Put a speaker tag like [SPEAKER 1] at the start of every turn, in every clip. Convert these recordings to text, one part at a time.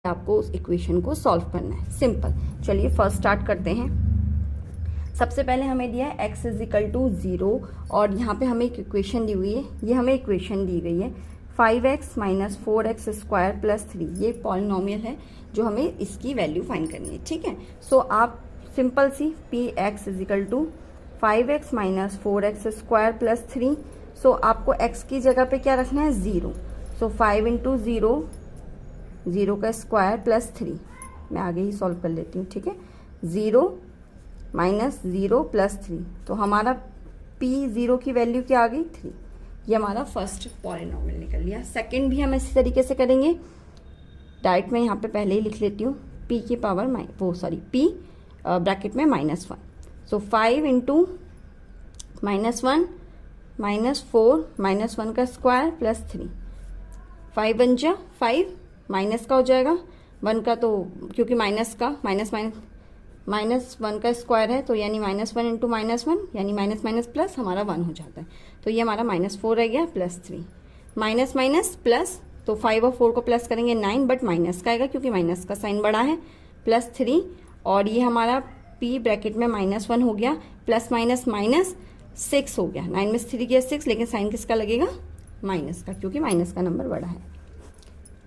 [SPEAKER 1] आपको उस इक्वेशन को सॉल्व करना है। सिंपल। चलिए फर्स्ट स्टार्ट करते हैं। सबसे पहले हमें दिया है x इज इक्वल टू 0 और यहाँ पे हमें एक इक्वेशन दी हुई है। ये हमें इक्वेशन दी गई है 5x minus 4x square plus 3। ये पॉलिनोमियल है जो हमें इसकी वैल्यू फाइंड करनी है। ठीक है, सो आप सिंपल सी P x is equal to 5x minus 4x square plus 3। So आपको x की जगह पे क्या रखना है 0। सो 5 इंटू 0 का स्क्वायर प्लस 3। मैं आगे ही सॉल्व कर लेती हूँ। ठीक है, 0 माइनस 0 प्लस 3, तो हमारा p0 की वैल्यू क्या आ गई 3। ये हमारा फर्स्ट पॉलिनोमियल निकल लिया। सेकंड भी हम इसी तरीके से करेंगे। डायरेक्ट में यहाँ पे पहले ही लिख लेती हूँ p की पावर p ब्रैकेट में -1। सो 5 इंटू -1 माइनस 4 -1 का स्क्वायर प्लस 3। 5 बन जा 5, माइनस का हो जाएगा 1 का, तो क्योंकि माइनस का -1 का स्क्वायर है तो यानी -1 इंटू -1 यानी माइनस माइनस प्लस हमारा 1 हो जाता है। तो ये हमारा -4 रह गया प्लस 3। माइनस माइनस प्लस, तो 5 और 4 को प्लस करेंगे 9, बट माइनस का आएगा क्योंकि माइनस का साइन बड़ा है, प्लस 3। और ये हमारा p ब्रैकेट में -1 हो गया, प्लस माइनस माइनस 6 हो गया। 9 में 3 गया 6, लेकिन साइन किसका लगेगा माइनस का, क्योंकि माइनस का नंबर बड़ा है।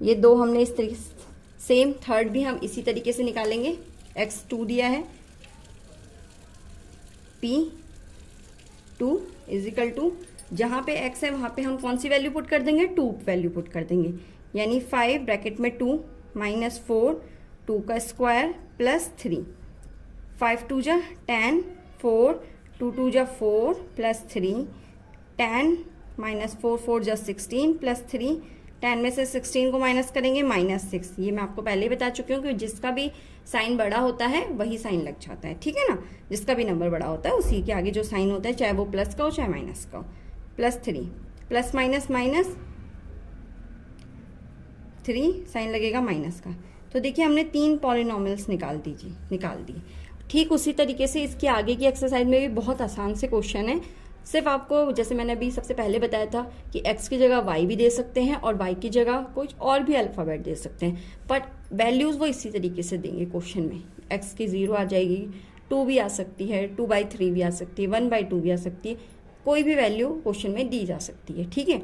[SPEAKER 1] ये दो हमने इस तरीके से, सेम थर्ड भी हम इसी तरीके से निकालेंगे। x2 दिया है, p2 इज इक्वल टू, जहां पे x है वहां पे हम कौन सी वैल्यू पुट कर देंगे 2 वैल्यू पुट कर देंगे, यानी 5 ब्रैकेट में 2 माइनस 4 2 का स्क्वायर प्लस 3। 5 2 जा 10, 4 2 2 जा 4 प्लस 3, 10 माइनस 4 4 जा 16 प्लस 3। 10 में से 16 को माइनस करेंगे -6। ये मैं आपको पहले ही बता चुकी हूँ कि जिसका भी साइन बड़ा होता है वही साइन लग जाता है। ठीक है ना, जिसका भी नंबर बड़ा होता है उसी के आगे जो साइन होता है, चाहे वो प्लस का हो चाहे माइनस का हो। Plus 3 plus minus minus 3 sign लगेगा माइनस का। तो देखिए हमने 3 पॉलिनोमियल्स निकाल दिए। ठीक उसी तरीके से इसके आगे की एक्सरसाइज में भी बहुत आसान से क्वेश्चन है। सिर्फ आपको, जैसे मैंने अभी सबसे पहले बताया था कि x की जगह y भी दे सकते हैं और y की जगह कुछ और भी अल्फ़ाबेट दे सकते हैं, बट वैल्यूज़ वो इसी तरीके से देंगे क्वेश्चन में। x की 0 आ जाएगी, 2 भी आ सकती है, 2/3 भी आ सकती है, 1/2 भी आ सकती है, कोई भी वैल्यू क्वेश्चन में दी जा सकती है। ठीक है,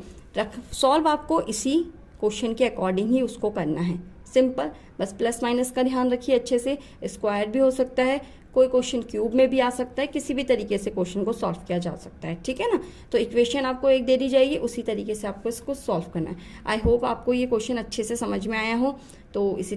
[SPEAKER 1] सॉल्व आपको इसी क्वेश्चन के अकॉर्डिंग ही उसको करना है। सिंपल, बस प्लस माइनस का ध्यान रखिए अच्छे से। स्क्वायर भी हो सकता है, कोई क्वेश्चन क्यूब में भी आ सकता है, किसी भी तरीके से क्वेश्चन को सॉल्व किया जा सकता है। ठीक है ना, तो इक्वेशन आपको एक दे दी जाएगी, उसी तरीके से आपको इसको सॉल्व करना है। आई होप आपको ये क्वेश्चन अच्छे से समझ में आया हो। तो इसी तरह